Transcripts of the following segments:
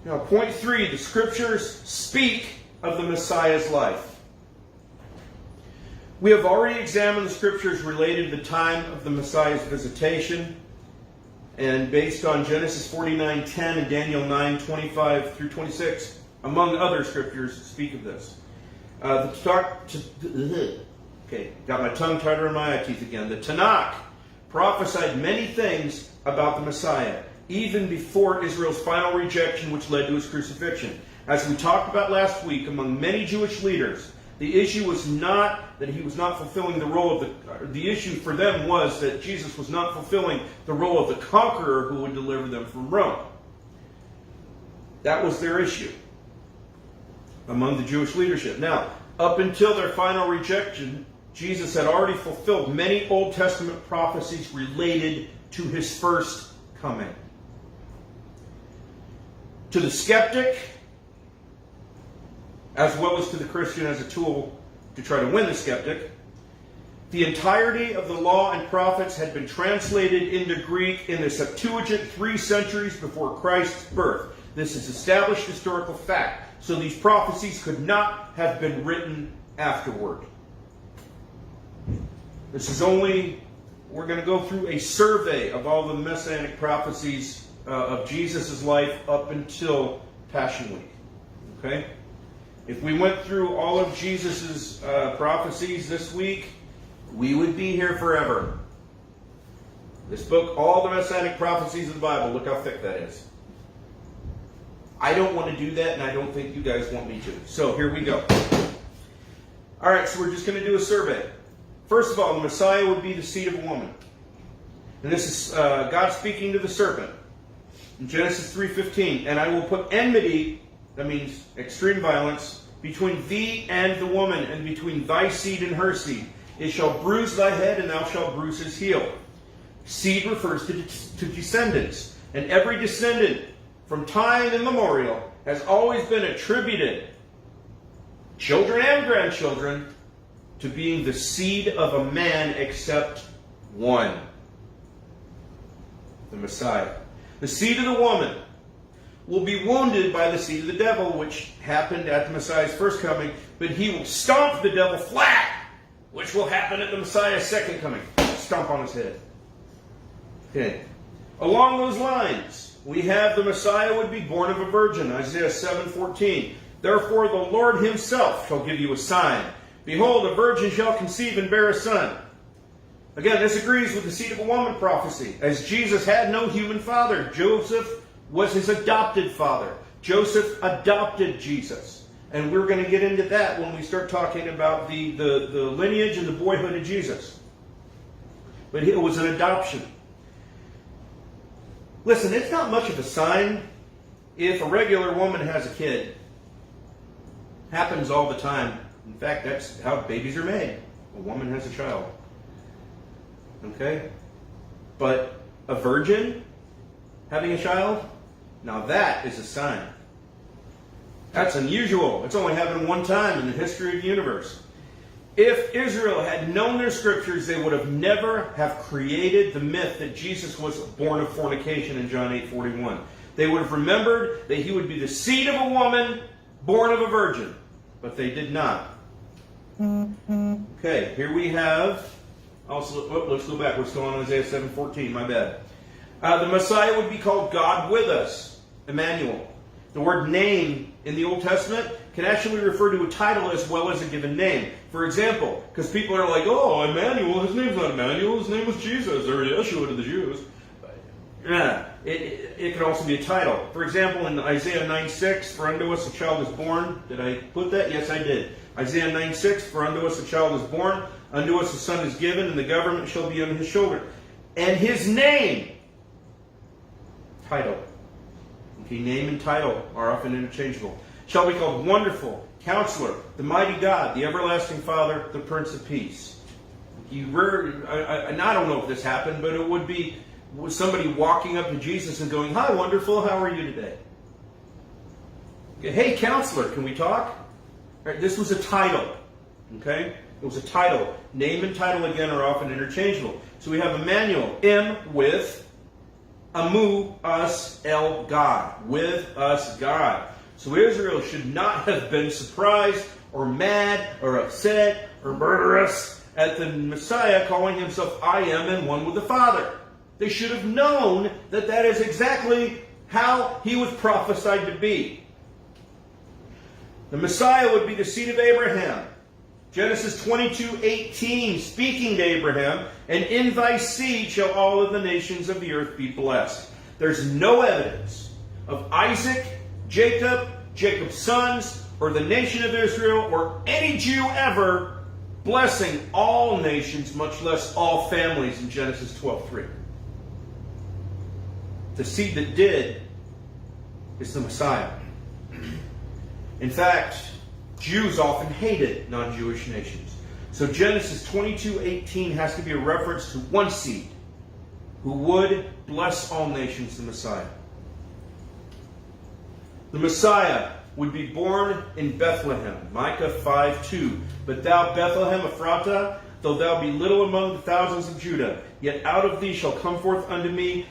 Now, point 3, the Scriptures speak of the Messiah's life. We have already examined the Scriptures related to the time of the Messiah's visitation, and based on Genesis 49:10 and Daniel 9:25 through 26, among other Scriptures, speak of this. Okay, got my tongue tied around my eye teeth again. The Tanakh prophesied many things about the Messiah, even before Israel's final rejection, which led to his crucifixion. As we talked about last week, among many Jewish leaders, the issue was not that he was not fulfilling the role of the issue for them was that Jesus was not fulfilling the role of the conqueror who would deliver them from Rome. That was their issue among the Jewish leadership. Now, up until their final rejection, Jesus had already fulfilled many Old Testament prophecies related to his first coming. To the skeptic, as well as to the Christian as a tool to try to win the skeptic, the entirety of the law and prophets had been translated into Greek in the Septuagint 3 centuries before Christ's birth. This is established historical fact, so these prophecies could not have been written afterward. This is only, we're going to go through a survey of all the messianic prophecies of Jesus' life up until Passion Week. Okay? If we went through all of Jesus' prophecies this week, we would be here forever. This book, all the messianic prophecies of the Bible, look how thick that is. I don't want to do that, and I don't think you guys want me to. So here we go. All right, so we're just going to do a survey. First of all, the Messiah would be the seed of a woman. And this is God speaking to the serpent. In Genesis 3:15, and I will put enmity, that means extreme violence, between thee and the woman, and between thy seed and her seed. It shall bruise thy head, and thou shalt bruise his heel. Seed refers to descendants. And every descendant from time immemorial has always been attributed, children and grandchildren, to being the seed of a man except one, the Messiah. The seed of the woman will be wounded by the seed of the devil, which happened at the Messiah's first coming, but he will stomp the devil flat, which will happen at the Messiah's second coming. Stomp on his head. Okay. Along those lines, we have the Messiah would be born of a virgin, Isaiah 7:14. Therefore the Lord himself shall give you a sign. Behold, a virgin shall conceive and bear a son. Again, this agrees with the seed of a woman prophecy, as Jesus had no human father. Joseph was his adopted father. Joseph adopted Jesus. And we're going to get into that when we start talking about the lineage and the boyhood of Jesus. But it was an adoption. Listen, it's not much of a sign if a regular woman has a kid. Happens all the time. In fact, that's how babies are made. A woman has a child. Okay? But a virgin having a child? Now that is a sign. That's unusual. It's only happened one time in the history of the universe. If Israel had known their scriptures, they would have never have created the myth that Jesus was born of fornication in John 8:41. They would have remembered that he would be the seed of a woman born of a virgin. But they did not. Okay, here we have, also, let's go back. We're still on Isaiah 7:14, my bad. The Messiah would be called God with us, Emmanuel. The word name in the Old Testament can actually refer to a title as well as a given name. For example, because people are like, oh, Emmanuel, his name's not Emmanuel, his name was Jesus, or Yeshua to the Jews. Yeah, it could also be a title. For example, in Isaiah 9:6, for unto us a child is born. Did I put that? Yes, I did. Isaiah 9:6, for unto us a child is born, unto us a son is given, and the government shall be on his shoulder. And his name, title. Okay, name and title are often interchangeable. Shall be called Wonderful, Counselor, the Mighty God, the Everlasting Father, the Prince of Peace. And I don't know if this happened, but it would be somebody walking up to Jesus and going, hi, Wonderful, how are you today? Okay, hey, Counselor, can we talk? All right, this was a title. Okay? It was a title. Name and title, again, are often interchangeable. So we have Emmanuel, M with Amu us el God. With us God. So Israel should not have been surprised or mad or upset or murderous at the Messiah calling himself I am and one with the Father. They should have known that that is exactly how he was prophesied to be. The Messiah would be the seed of Abraham. Genesis 22:18, speaking to Abraham, and in thy seed shall all of the nations of the earth be blessed. There's no evidence of Isaac, Jacob, Jacob's sons, or the nation of Israel, or any Jew ever blessing all nations, much less all families in Genesis 12:3. The seed that did is the Messiah. In fact, Jews often hated non-Jewish nations. So Genesis 22:18 has to be a reference to one seed who would bless all nations, the Messiah. The Messiah would be born in Bethlehem. Micah 5:2. But thou, Bethlehem Ephratah, though thou be little among the thousands of Judah, yet out of thee shall come forth unto me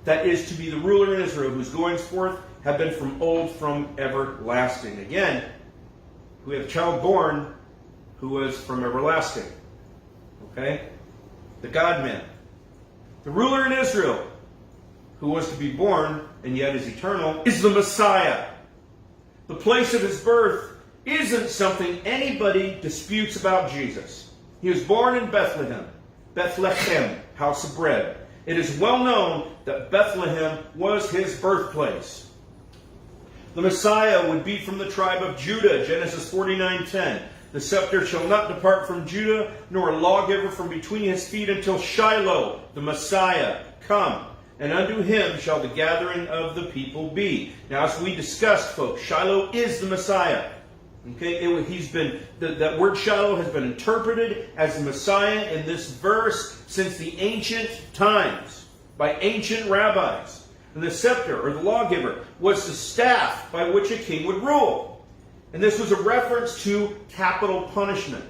that is to be the ruler in Israel, whose goings forth have been from old, from everlasting. Again, we have a child born who was from everlasting. Okay? The God-man. The ruler in Israel, who was to be born and yet is eternal, is the Messiah. The place of his birth isn't something anybody disputes about Jesus. He was born in Bethlehem. Bethlehem, house of bread. It is well known that Bethlehem was his birthplace. The Messiah would be from the tribe of Judah, Genesis 49:10. The scepter shall not depart from Judah, nor a lawgiver from between his feet until Shiloh, the Messiah, come. And unto him shall the gathering of the people be. Now, as we discussed, folks, Shiloh is the Messiah. Okay, that word Shiloh has been interpreted as the Messiah in this verse since the ancient times by ancient rabbis. And the scepter, or the lawgiver, was the staff by which a king would rule. And this was a reference to capital punishment.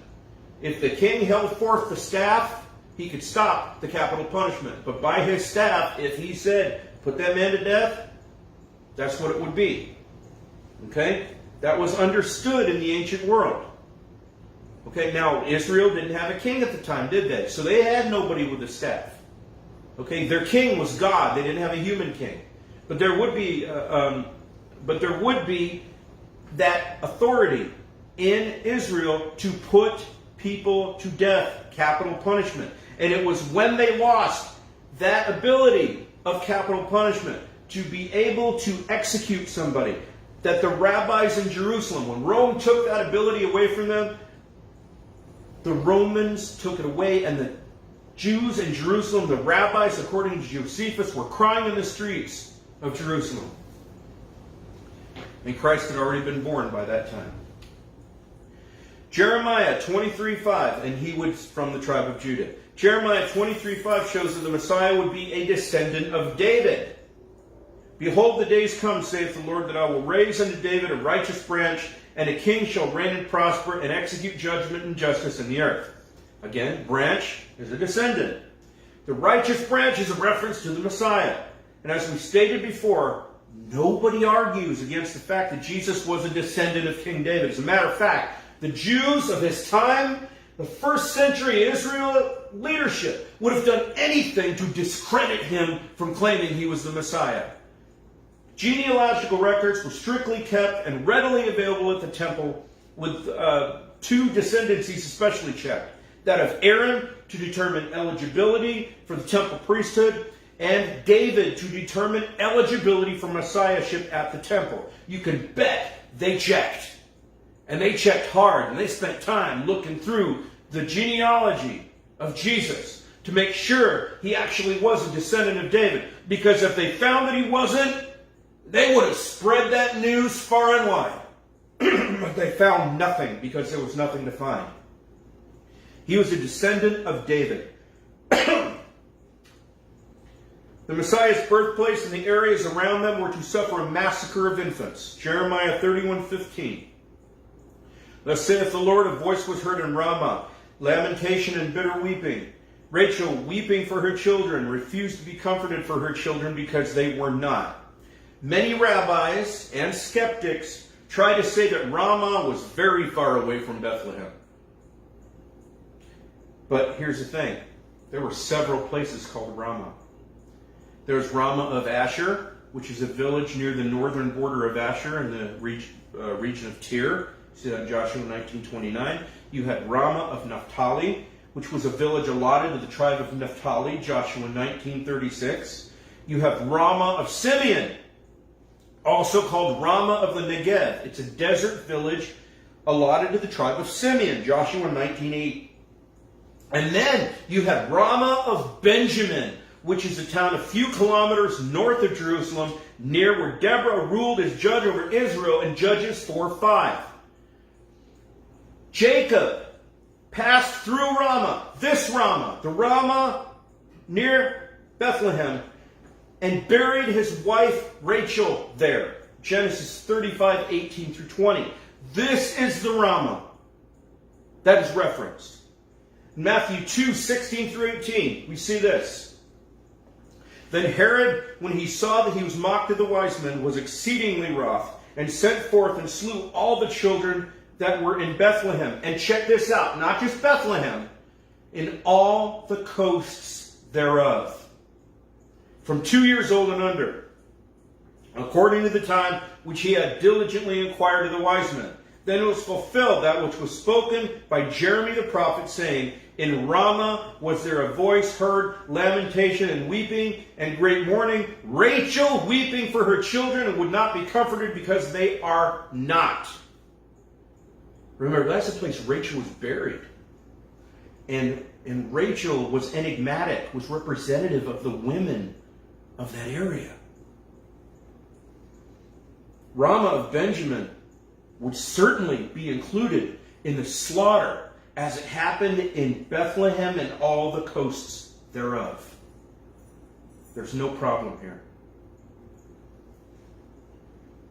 If the king held forth the staff, he could stop the capital punishment. But by his staff, if he said, put that man to death, that's what it would be. Okay? That was understood in the ancient world. Okay, now Israel didn't have a king at the time, did they? So they had nobody with a staff. Okay, their king was God. They didn't have a human king. But there would be that authority in Israel to put people to death, capital punishment. And it was when they lost that ability of capital punishment to be able to execute somebody that the rabbis in Jerusalem, when Rome took that ability away from them, the Romans took it away, and the Jews in Jerusalem, the rabbis, according to Josephus, were crying in the streets of Jerusalem. And Christ had already been born by that time. Jeremiah 23:5, and he was from the tribe of Judah. Jeremiah 23:5 shows that the Messiah would be a descendant of David. Behold, the days come, saith the Lord, that I will raise unto David a righteous branch, and a king shall reign and prosper, and execute judgment and justice in the earth. Again, branch is a descendant. The righteous branch is a reference to the Messiah. And as we stated before, nobody argues against the fact that Jesus was a descendant of King David. As a matter of fact, the Jews of his time, the first century Israel leadership, would have done anything to discredit him from claiming he was the Messiah. Genealogical records were strictly kept and readily available at the temple, with two descendancies especially checked. That of Aaron to determine eligibility for the temple priesthood, and David to determine eligibility for messiahship at the temple. You can bet they checked. And they checked hard, and they spent time looking through the genealogy of Jesus to make sure he actually was a descendant of David. Because if they found that he wasn't, they would have spread that news far and wide. But they found nothing, because there was nothing to find. He was a descendant of David. The Messiah's birthplace and the areas around them were to suffer a massacre of infants. Jeremiah 31:15. Thus saith the Lord, a voice was heard in Ramah, lamentation and bitter weeping. Rachel, weeping for her children, refused to be comforted for her children because they were not. Many rabbis and skeptics try to say that Ramah was very far away from Bethlehem. But here's the thing. There were several places called Ramah. There's Ramah of Asher, which is a village near the northern border of Asher in the region of Tyre. See that in Joshua 19:29. You had Ramah of Naphtali, which was a village allotted to the tribe of Naphtali, Joshua 19:36. You have Ramah of Simeon, also called Ramah of the Negev. It's a desert village allotted to the tribe of Simeon, Joshua 19:8. And then you have Ramah of Benjamin, which is a town a few kilometers north of Jerusalem, near where Deborah ruled as judge over Israel in Judges 4:5. Jacob passed through Ramah, this Ramah, the Ramah near Bethlehem, and buried his wife Rachel there. Genesis 35:18 through 20. This is the Ramah that is referenced. Matthew 2:16 through 18, we see this. Then Herod, when he saw that he was mocked of the wise men, was exceedingly wroth, and sent forth and slew all the children that were in Bethlehem. And check this out, not just Bethlehem, in all the coasts thereof, from 2 years old and under, according to the time which he had diligently inquired of the wise men. Then it was fulfilled that which was spoken by Jeremy the prophet, saying, in Ramah was there a voice heard, lamentation and weeping, and great mourning, Rachel weeping for her children, and would not be comforted because they are not. Remember, that's the place Rachel was buried. And Rachel was enigmatic, was representative of the women of that area. Ramah of Benjamin would certainly be included in the slaughter as it happened in Bethlehem and all the coasts thereof. There's no problem here.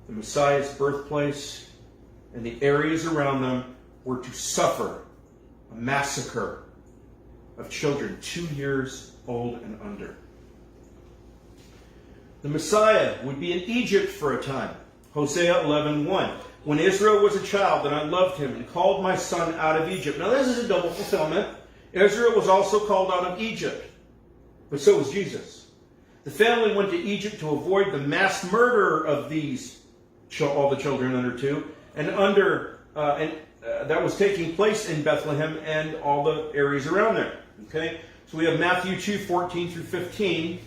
The Messiah's birthplace and the areas around them were to suffer a massacre of children 2 years old and under. The Messiah would be in Egypt for a time. Hosea 11:1. When Israel was a child, then I loved him and called my son out of Egypt. Now this is a double fulfillment. Israel was also called out of Egypt, but so was Jesus. The family went to Egypt to avoid the mass murder of all the children under 2, and that was taking place in Bethlehem and all the areas around there. Okay, so we have Matthew 2:14 through 15.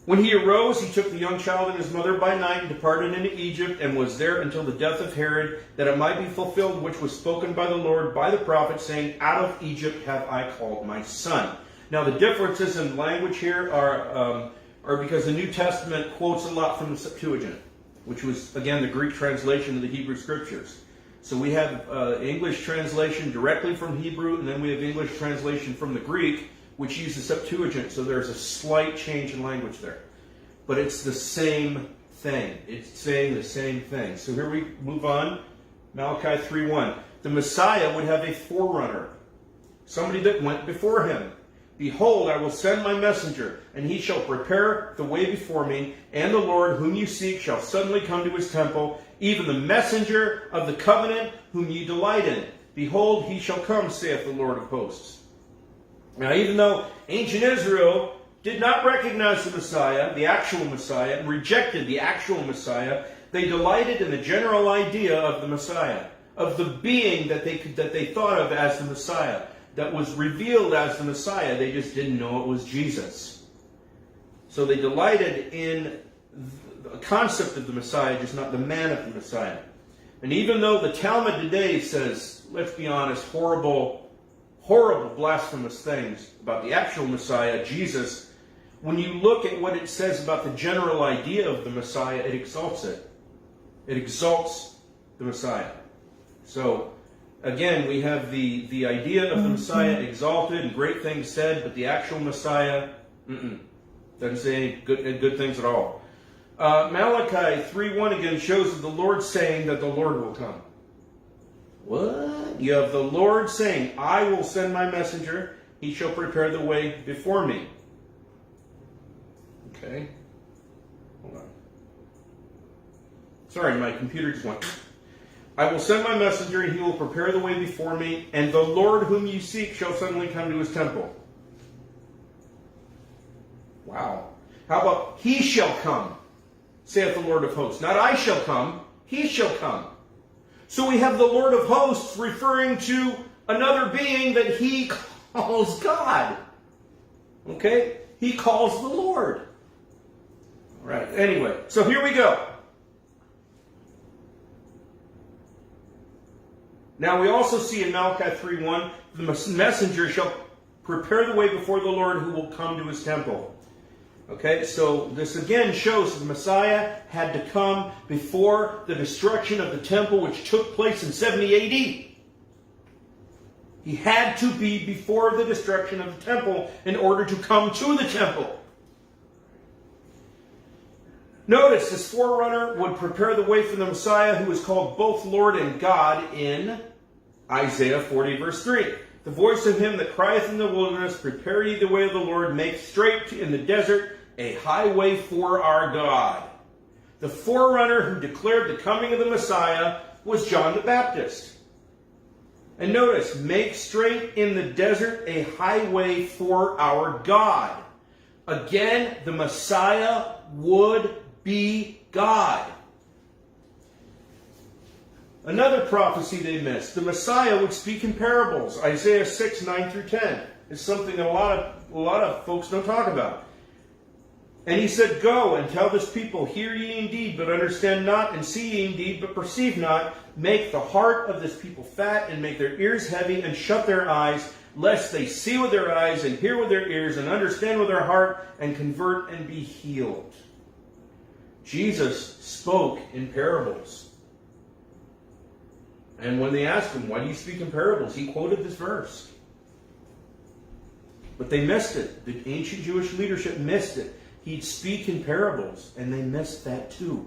When he arose, he took the young child and his mother by night and departed into Egypt, and was there until the death of Herod, that it might be fulfilled which was spoken by the Lord by the prophet, saying, out of Egypt have I called my son. Now the differences in language here are because the New Testament quotes a lot from the Septuagint, which was, again, the Greek translation of the Hebrew Scriptures. So we have English translation directly from Hebrew, and then we have English translation from the Greek, which uses Septuagint, so there's a slight change in language there. But it's the same thing. It's saying the same thing. So here we move on. Malachi 3:1. The Messiah would have a forerunner, somebody that went before him. Behold, I will send my messenger, and he shall prepare the way before me, and the Lord whom you seek shall suddenly come to his temple, even the messenger of the covenant whom ye delight in. Behold, he shall come, saith the Lord of hosts. Now, even though ancient Israel did not recognize the Messiah, the actual Messiah, and rejected the actual Messiah, they delighted in the general idea of the Messiah, of the being that they thought of as the Messiah, that was revealed as the Messiah. They just didn't know it was Jesus. So they delighted in the concept of the Messiah, just not the man of the Messiah. And even though the Talmud today says, let's be honest, horrible, blasphemous things about the actual Messiah, Jesus, when you look at what it says about the general idea of the Messiah, it exalts it. It exalts the Messiah. So, again, we have the idea of the Messiah exalted and great things said, but the actual Messiah, doesn't say any good things at all. Malachi 3:1 again shows the Lord saying that the Lord will come. What? You have the Lord saying, I will send my messenger, he shall prepare the way before me. Okay. Hold on. Sorry, my computer just went. I will send my messenger, and he will prepare the way before me, and the Lord whom you seek shall suddenly come to his temple. Wow. How about, he shall come, saith the Lord of hosts. Not I shall come, he shall come. So we have the Lord of hosts referring to another being that he calls God. Okay? He calls the Lord. All right, anyway, so here we go. Now we also see in Malachi 3:1, the messenger shall prepare the way before the Lord who will come to his temple. Okay, so this again shows that the Messiah had to come before the destruction of the temple, which took place in 70 A.D. He had to be before the destruction of the temple in order to come to the temple. Notice this forerunner would prepare the way for the Messiah, who is called both Lord and God in Isaiah 40 verse 3. The voice of him that crieth in the wilderness, prepare ye the way of the Lord, make straight in the desert a highway for our God. The forerunner who declared the coming of the Messiah was John the Baptist. And notice, make straight in the desert a highway for our God. Again, the Messiah would be God. Another prophecy they missed. The Messiah would speak in parables. Isaiah 6, 9 through 10 is something that a lot of folks don't talk about. And he said, go and tell this people, hear ye indeed, but understand not, and see ye indeed, but perceive not. Make the heart of this people fat, and make their ears heavy, and shut their eyes, lest they see with their eyes, and hear with their ears, and understand with their heart, and convert and be healed. Jesus spoke in parables. And when they asked him, why do you speak in parables? He quoted this verse. But they missed it. The ancient Jewish leadership missed it. He'd speak in parables, and they missed that too.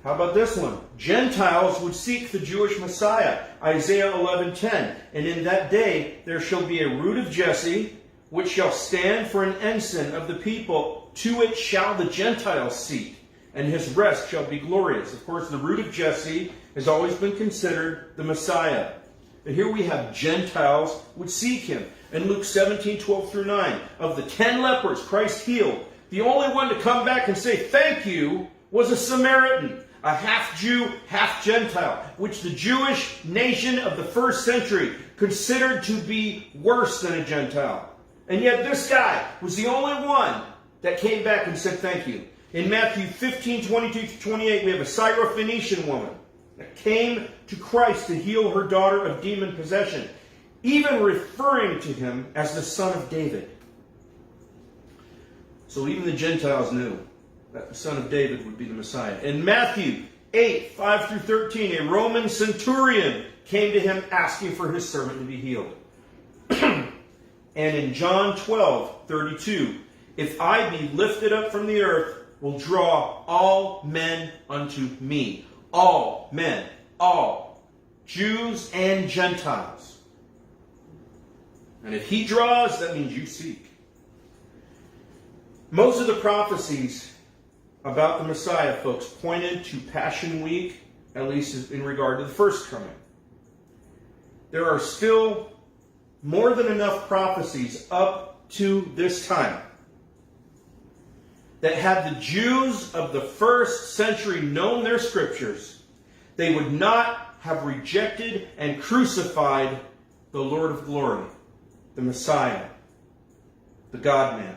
How about this one? Gentiles would seek the Jewish Messiah. Isaiah 11:10. And in that day there shall be a root of Jesse, which shall stand for an ensign of the people. To it shall the Gentiles seek, and his rest shall be glorious. Of course, the root of Jesse has always been considered the Messiah. And here we have Gentiles would seek him. In Luke 17, 12 through 9, of the 10 lepers Christ healed, the only one to come back and say thank you was a Samaritan, a half Jew, half Gentile, which the Jewish nation of the first century considered to be worse than a Gentile. And yet this guy was the only one that came back and said thank you. In Matthew 15, 22 to 28, we have a Syrophoenician woman that came to Christ to heal her daughter of demon possession, even referring to him as the son of David. So even the Gentiles knew that the son of David would be the Messiah. In Matthew 8, 5 through 13, a Roman centurion came to him asking for his servant to be healed. And in John 12, 32, if I be lifted up from the earth, will draw all men unto me. All men, all, Jews and Gentiles. And if he draws, that means you seek. Most of the prophecies about the Messiah, folks, pointed to Passion Week, at least in regard to the first coming. There are still more than enough prophecies up to this time that had the Jews of the first century known their scriptures, they would not have rejected and crucified the Lord of glory, the Messiah, the God-man.